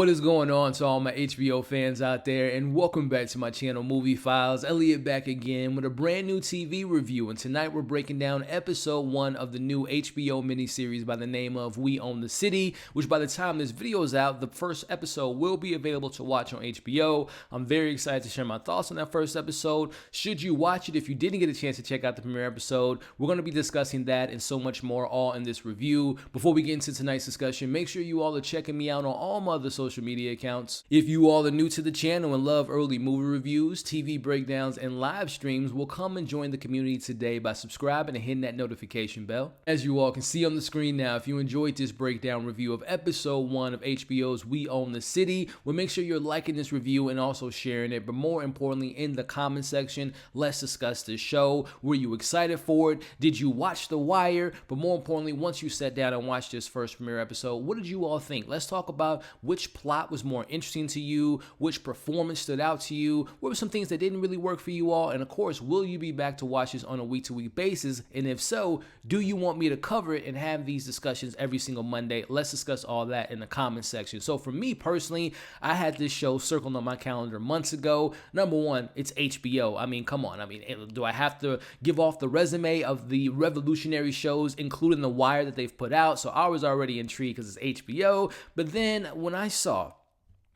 What is going on to all my HBO fans out there, and welcome back to my channel Movie Files. Elliot back again with a brand new TV review, and tonight we're breaking down episode 1 of the new HBO miniseries by the name of We Own the City, which by the time this video is out, the first episode will be available to watch on HBO. I'm very excited to share my thoughts on that first episode. Should you watch it if you didn't get a chance to check out the premiere episode, we're going to be discussing that and so much more all in this review. Before we get into tonight's discussion, make sure you all are checking me out on all my other social media accounts. If you all are new to the channel and love early movie reviews, TV breakdowns, and live streams, well, come and join the community today by subscribing and hitting that notification bell. As you all can see on the screen now, if you enjoyed this breakdown review of episode 1 of HBO's We Own the City, well, make sure you're liking this review and also sharing it. But more importantly, in the comment section, let's discuss this show. Were you excited for it? Did you watch The Wire? But more importantly, once you sat down and watched this first premiere episode, what did you all think? Let's talk about which plot was more interesting to you, which performance stood out to you, what were some things that didn't really work for you all, and of course, will you be back to watch this on a week-to-week basis? And if so, do you want me to cover it and have these discussions every single Monday? Let's discuss all that in the comment section. So for me personally, I had this show circled on my calendar months ago. Number one, it's HBO. I mean, come on. I mean, do I have to give off the resume of the revolutionary shows, including The Wire, that they've put out? So I was already intrigued because it's HBO. But then when I saw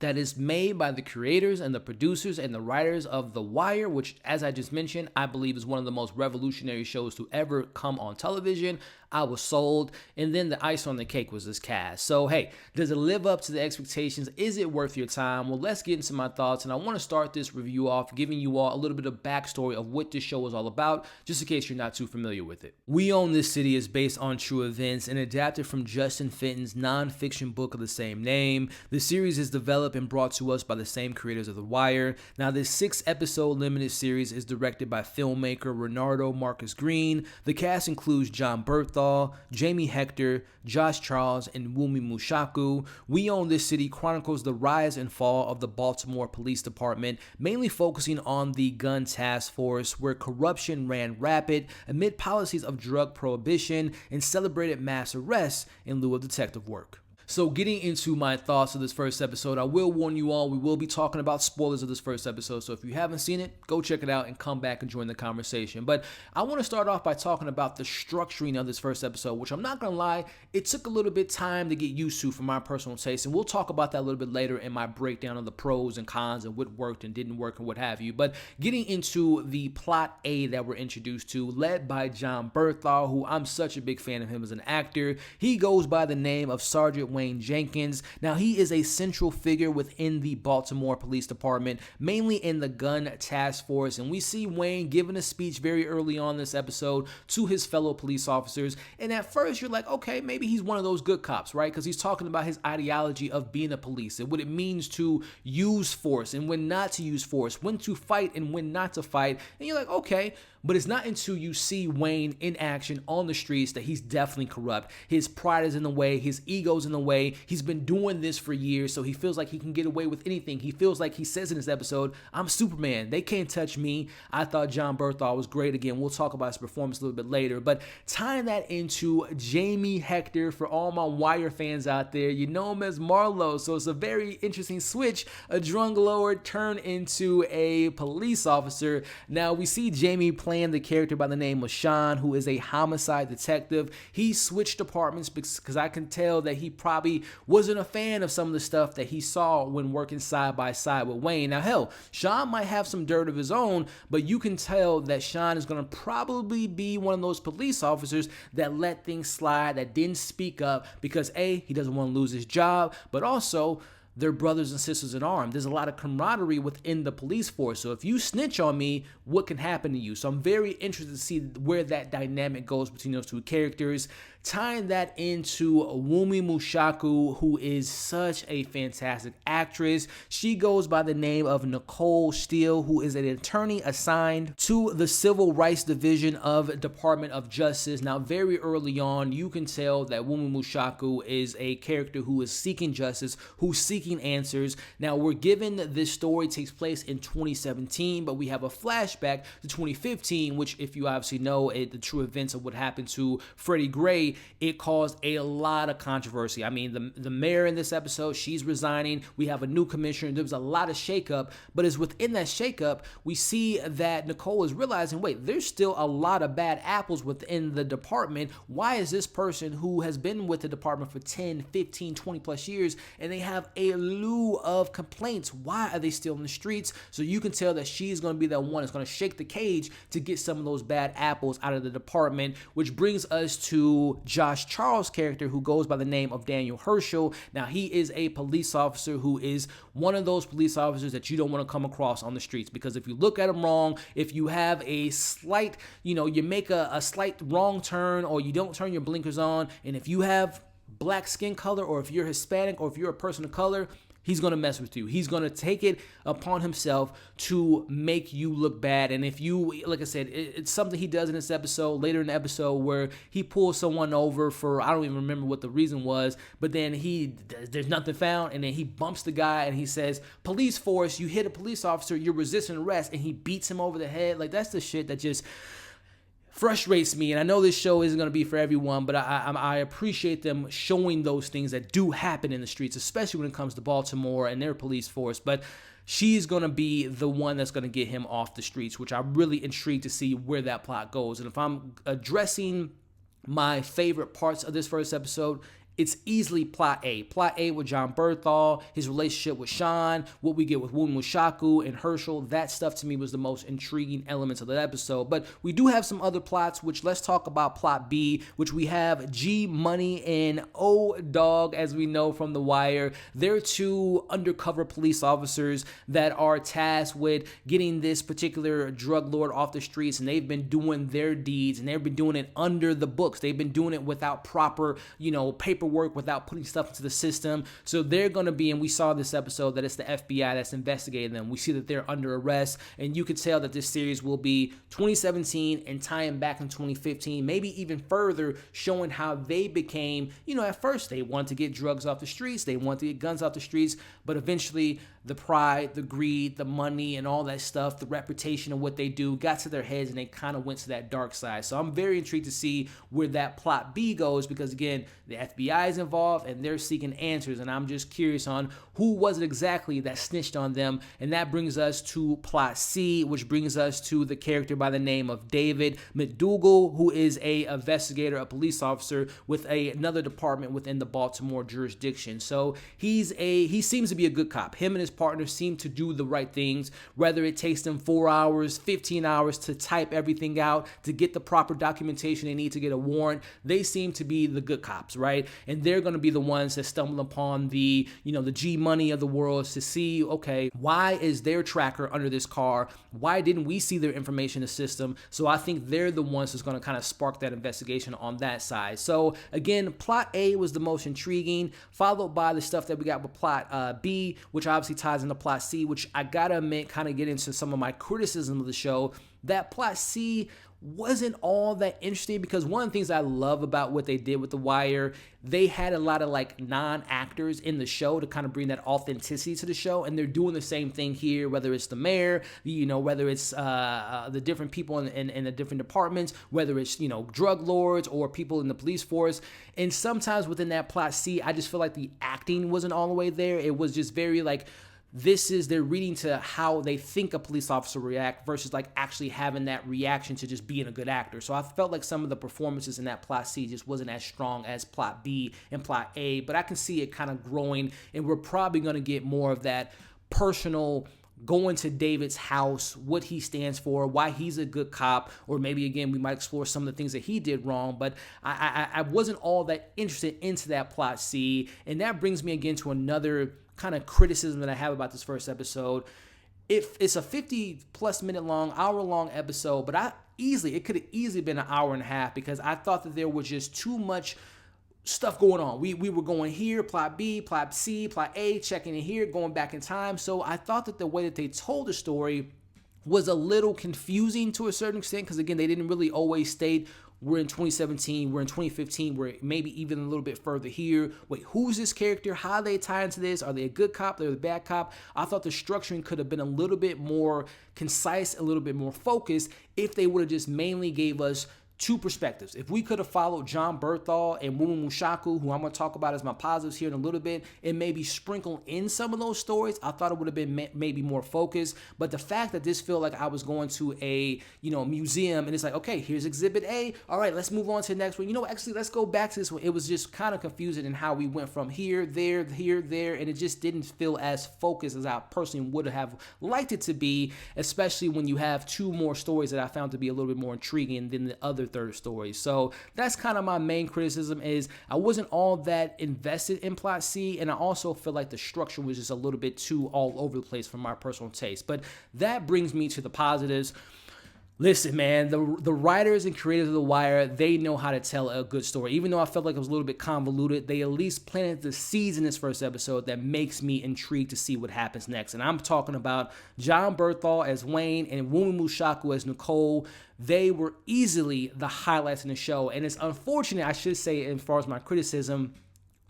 that is made by the creators and the producers and the writers of The Wire, which, as I just mentioned, I believe is one of the most revolutionary shows to ever come on television, I was sold. And then the ice on the cake was this cast. So, hey, does it live up to the expectations? Is it worth your time? Well, let's get into my thoughts. And I want to start this review off giving you all a little bit of backstory of what this show is all about, just in case you're not too familiar with it. We Own This City is based on true events and adapted from Justin Fenton's nonfiction book of the same name. The series is developed and brought to us by the same creators of The Wire. Now, this 6-episode limited series is directed by filmmaker Renardo Marcus Green. The cast includes Jon Bernthal, Jamie Hector, Josh Charles, and Wunmi Mushaku. We Own This City chronicles the rise and fall of the Baltimore Police Department, mainly focusing on the gun task force, where corruption ran rapid amid policies of drug prohibition and celebrated mass arrests in lieu of detective work. So getting into my thoughts of this first episode, I will warn you all, we will be talking about spoilers of this first episode. So if you haven't seen it, go check it out and come back and join the conversation. But I want to start off by talking about the structuring of this first episode, which I'm not going to lie, it took a little bit time to get used to for my personal taste. And we'll talk about that a little bit later in my breakdown of the pros and cons and what worked and didn't work and what have you. But getting into the plot A that we're introduced to, led by Jon Bernthal, who I'm such a big fan of him as an actor. He goes by the name of Sergeant Wayne Jenkins. Now, he is a central figure within the Baltimore Police Department, mainly in the gun task force, and we see Wayne giving a speech very early on this episode to his fellow police officers, and at first you're like, okay, maybe he's one of those good cops, right? Because he's talking about his ideology of being a police and what it means to use force and when not to use force, when to fight and when not to fight, and you're like, okay. But it's not until you see Wayne in action on the streets that he's definitely corrupt. His pride is in the way. His ego's in the way. He's been doing this for years, so he feels like he can get away with anything. He feels like he says in this episode, I'm Superman. They can't touch me. I thought Jon Bernthal was great. Again, we'll talk about his performance a little bit later. But tying that into Jamie Hector, for all my Wire fans out there, you know him as Marlowe. So it's a very interesting switch. A drug lord turned into a police officer. Now, we see Jamie playing the character by the name of Sean, who is a homicide detective. He switched departments because I can tell that he probably wasn't a fan of some of the stuff that he saw when working side by side with Wayne. Now, hell, Sean might have some dirt of his own, but you can tell that Sean is going to probably be one of those police officers that let things slide, that didn't speak up because A, he doesn't want to lose his job, but also they're brothers and sisters in arms. There's a lot of camaraderie within the police force. So if you snitch on me, what can happen to you? So I'm very interested to see where that dynamic goes between those two characters. Tying that into Wunmi Mushaku, who is such a fantastic actress. She goes by the name of Nicole Steele, who is an attorney assigned to the Civil Rights Division of Department of Justice. Now, very early on, you can tell that Wunmi Mushaku is a character who is seeking justice, who's seeking seeking answers. Now, we're given that this story takes place in 2017, but we have a flashback to 2015, which, if you obviously know the true events of what happened to Freddie Gray, it caused a lot of controversy. I mean, the mayor in this episode, she's resigning. We have a new commissioner. There was a lot of shakeup, but it's within that shakeup, we see that Nicole is realizing, wait, there's still a lot of bad apples within the department. Why is this person who has been with the department for 10, 15, 20 plus years, and they have a slew of complaints? Why are they still in the streets? So you can tell that she's going to be the one that's going to shake the cage to get some of those bad apples out of the department, which brings us to Josh Charles' character, who goes by the name of Daniel Herschel. Now, he is a police officer who is one of those police officers that you don't want to come across on the streets, because if you look at him wrong, if you have a slight, you make a slight wrong turn, or you don't turn your blinkers on, and if you have black skin color, or if you're Hispanic, or if you're a person of color, he's going to mess with you. He's going to take it upon himself to make you look bad. And if you, like I said, it's something he does in this episode, later in the episode, where he pulls someone over for, I don't even remember what the reason was, but then there's nothing found, and then he bumps the guy and he says, police force, you hit a police officer, you're resisting arrest, and he beats him over the head. Like, that's the shit that just frustrates me. And I know this show isn't going to be for everyone, but I appreciate them showing those things that do happen in the streets, especially when it comes to Baltimore and their police force. But she's going to be the one that's going to get him off the streets, which I'm really intrigued to see where that plot goes. And if I'm addressing my favorite parts of this first episode, it's easily plot A. Plot A with John Berthal, his relationship with Sean, what we get with Wumushaku and Herschel. That stuff to me was the most intriguing elements of that episode. But we do have some other plots, which let's talk about plot B, which we have G Money and O Dog, as we know from The Wire. They're two undercover police officers that are tasked with getting this particular drug lord off the streets, and they've been doing their deeds, and they've been doing it under the books. They've been doing it without proper, paperwork, without putting stuff into the system. So they're going to be, and we saw this episode that it's the FBI that's investigating them. We see that they're under arrest, and you could tell that this series will be 2017 and tying back in 2015, maybe even further, showing how they became, at first they wanted to get drugs off the streets, they wanted to get guns off the streets, but eventually the pride, the greed, the money, and all that stuff, the reputation of what they do got to their heads, and they kind of went to that dark side. So I'm very intrigued to see where that plot B goes, because again, the FBI is involved and they're seeking answers, and I'm just curious on who was it exactly that snitched on them. And that brings us to plot C, which brings us to the character by the name of David McDougal, who is a investigator, a police officer with another department within the Baltimore jurisdiction. So he seems to be a good cop. Him and his partners seem to do the right things, whether it takes them 4 hours, 15 hours to type everything out, to get the proper documentation they need to get a warrant. They seem to be the good cops, right? And they're going to be the ones that stumble upon the G Money of the world to see, okay, why is their tracker under this car? Why didn't we see their information in the system? So I think they're the ones that's going to kind of spark that investigation on that side. So again, plot A was the most intriguing, followed by the stuff that we got with plot B, which obviously ties into plot C, which I gotta admit kind of get into some of my criticism of the show. That plot C wasn't all that interesting, because one of the things I love about what they did with The Wire, they had a lot of non-actors in the show to kind of bring that authenticity to the show, and they're doing the same thing here, whether it's the mayor, whether it's the different people in the different departments, whether it's drug lords or people in the police force. And sometimes within that plot C, I just feel like the acting wasn't all the way there. It was just very they're reading to how they think a police officer react versus actually having that reaction to just being a good actor. So I felt like some of the performances in that plot C just wasn't as strong as plot B and plot A, but I can see it kind of growing, and we're probably going to get more of that personal going to David's house, what he stands for, why he's a good cop, or maybe again we might explore some of the things that he did wrong. But I wasn't all that interested into that plot C, and that brings me again to another kind of criticism that I have about this first episode. If it's a 50 plus minute long, hour long episode, but it could have easily been an hour and a half, because I thought that there was just too much stuff going on. We were going here, plot B, plot C, plot A, checking in here, going back in time. So I thought that the way that they told the story was a little confusing to a certain extent, because again, they didn't really always state we're in 2017, we're in 2015, we're maybe even a little bit further here. Wait, who's this character? How they tie into this? Are they a good cop? They're the bad cop? I thought the structuring could have been a little bit more concise, a little bit more focused if they would have just mainly gave us two perspectives. If we could have followed John Berthal and Wumu Mushaku, who I'm going to talk about as my positives here in a little bit, and maybe sprinkle in some of those stories, I thought it would have been maybe more focused. But the fact that this felt like I was going to a museum, and it's like, okay, here's Exhibit A. All right, let's move on to the next one. Actually, let's go back to this one. It was just kind of confusing in how we went from here, there, and it just didn't feel as focused as I personally would have liked it to be, especially when you have two more stories that I found to be a little bit more intriguing than the other third story. So that's kind of my main criticism, is I wasn't all that invested in plot C, and I also feel like the structure was just a little bit too all over the place for my personal taste. But that brings me to the positives. Listen, man, the writers and creators of The Wire, they know how to tell a good story. Even though I felt like it was a little bit convoluted, they at least planted the seeds in this first episode that makes me intrigued to see what happens next. And I'm talking about John Berthal as Wayne and Wumu Mushaku as Nicole. They were easily the highlights in the show. And it's unfortunate, I should say, as far as my criticism,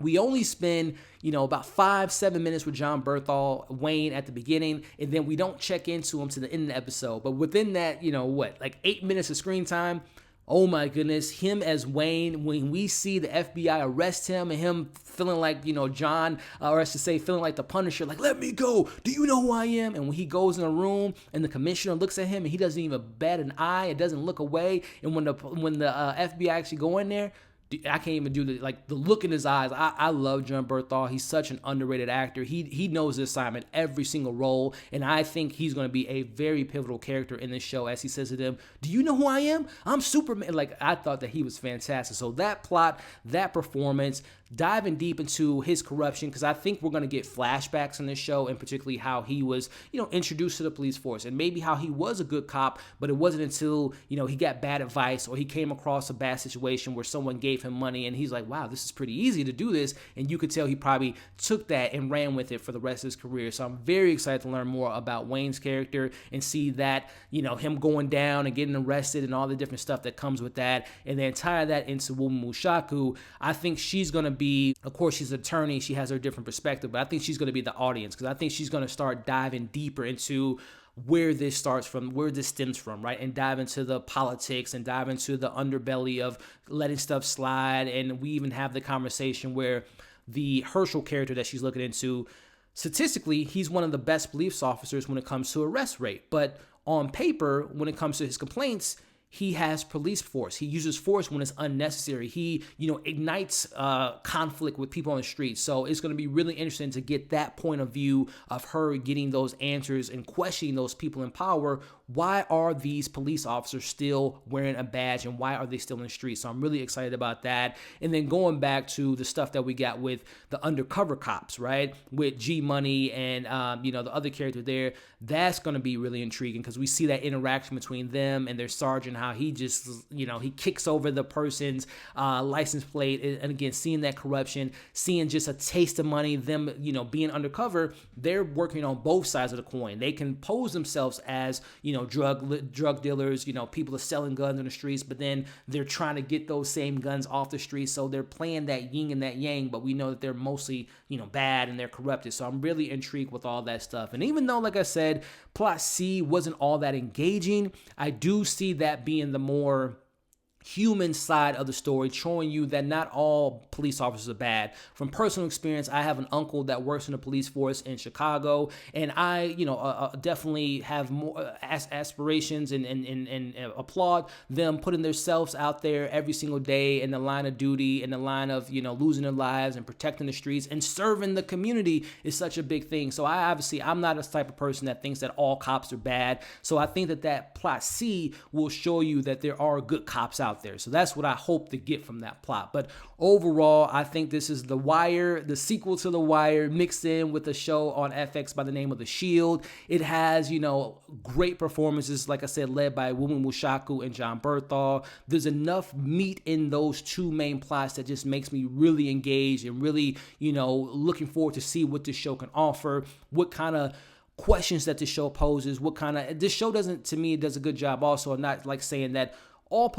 we only spend, about 5-7 minutes with John Berthal, Wayne at the beginning, and then we don't check into him to the end of the episode. But within that, 8 minutes of screen time, oh my goodness, him as Wayne, when we see the FBI arrest him and him feeling like, John, or I should say, feeling like the Punisher, like, let me go, do you know who I am? And when he goes in a room and the commissioner looks at him and he doesn't even bat an eye, it doesn't look away, and when the FBI actually go in there, I can't even do the look in his eyes. I love John Berthal. He's such an underrated actor. He knows the assignment, every single role, and I think he's going to be a very pivotal character in this show. As he says to them, "Do you know who I am? I'm Superman." I thought that he was fantastic. So that plot, that performance, diving deep into his corruption, because I think we're going to get flashbacks in this show, and particularly how he was, introduced to the police force, and maybe how he was a good cop, but it wasn't until, he got bad advice or he came across a bad situation where someone gave him money and he's like, wow, this is pretty easy to do this. And you could tell he probably took that and ran with it for the rest of his career. So I'm very excited to learn more about Wayne's character and see that, him going down and getting arrested and all the different stuff that comes with that, and then tie that into Wumu Mushaku. I think she's going to be, of course, she's an attorney, she has her different perspective, but I think she's going to be the audience, because I think she's going to start diving deeper into where this starts from, where this stems from, right? And dive into the politics and dive into the underbelly of letting stuff slide. And we even have the conversation where the Herschel character that she's looking into, statistically, he's one of the best police officers when it comes to arrest rate. But on paper, when it comes to his complaints, he has police force. He uses force when it's unnecessary. He, ignites conflict with people on the street. So it's going to be really interesting to get that point of view of her getting those answers and questioning those people in power. Why are these police officers still wearing a badge, and why are they still in the street? So I'm really excited about that. And then going back to the stuff that we got with the undercover cops, right? With G Money and, the other character there, that's going to be really intriguing, because we see that interaction between them and their sergeant, how he just, he kicks over the person's license plate. And again, seeing that corruption, seeing just a taste of money, them, being undercover, they're working on both sides of the coin. They can pose themselves as, drug dealers, people are selling guns on the streets, but then they're trying to get those same guns off the streets. So they're playing that yin and that yang, but we know that they're mostly, bad and they're corrupted. So I'm really intrigued with all that stuff. And even though, like I said, plot C wasn't all that engaging, I do see that being the more human side of the story, showing you that not all police officers are bad. From personal experience, I have an uncle that works in the police force in Chicago, and I, definitely have more aspirations and applaud them putting themselves out there every single day in the line of duty, in the line of, losing their lives and protecting the streets and serving the community is such a big thing. So I'm not a type of person that thinks that all cops are bad. So I think that plot C will show you that there are good cops out there. So that's what I hope to get from that plot. But overall, I think this is The Wire, the sequel to The Wire, mixed in with a show on FX by the name of The Shield. It has, great performances, like I said, led by Wumu Mushaku and John Berthal. There's enough meat in those two main plots that just makes me really engaged and really, looking forward to see what this show can offer, what kind of questions that this show poses, this show does a good job also. I'm not like saying that all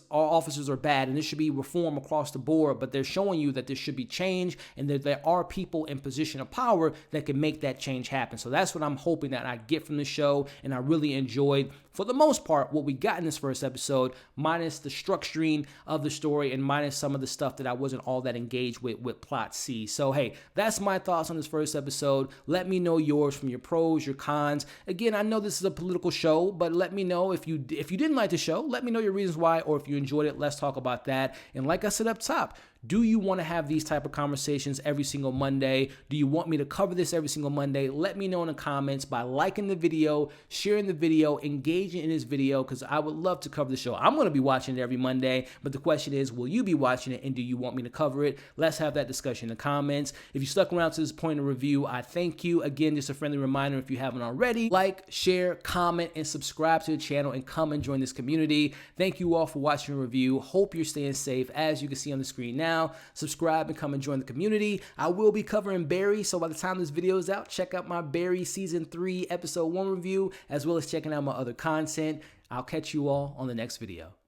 officers are bad and there should be reform across the board, but they're showing you that there should be change and that there are people in position of power that can make that change happen. So that's what I'm hoping that I get from the show, and I really enjoyed, for the most part, what we got in this first episode, minus the structuring of the story and minus some of the stuff that I wasn't all that engaged with Plot C. So hey, that's my thoughts on this first episode. Let me know yours, from your pros, your cons. Again, I know this is a political show, but let me know if you didn't like the show. Let me know your reasons why, or if you enjoyed it, let's talk about that. And like I said up top, do you want to have these type of conversations every single Monday? Do you want me to cover this every single Monday? Let me know in the comments by liking the video, sharing the video, engaging in this video, because I would love to cover the show. I'm going to be watching it every Monday, but the question is, will you be watching it, and do you want me to cover it? Let's have that discussion in the comments. If you stuck around to this point of review, I thank you. Again, just a friendly reminder, if you haven't already, like, share, comment, and subscribe to the channel, and come and join this community. Thank you all for watching the review. Hope you're staying safe. As you can see on the screen now, subscribe and come and join the community. I will be covering Barry, so by the time this video is out, check out my Barry Season 3 Episode 1 review, as well as checking out my other content. I'll catch you all on the next video.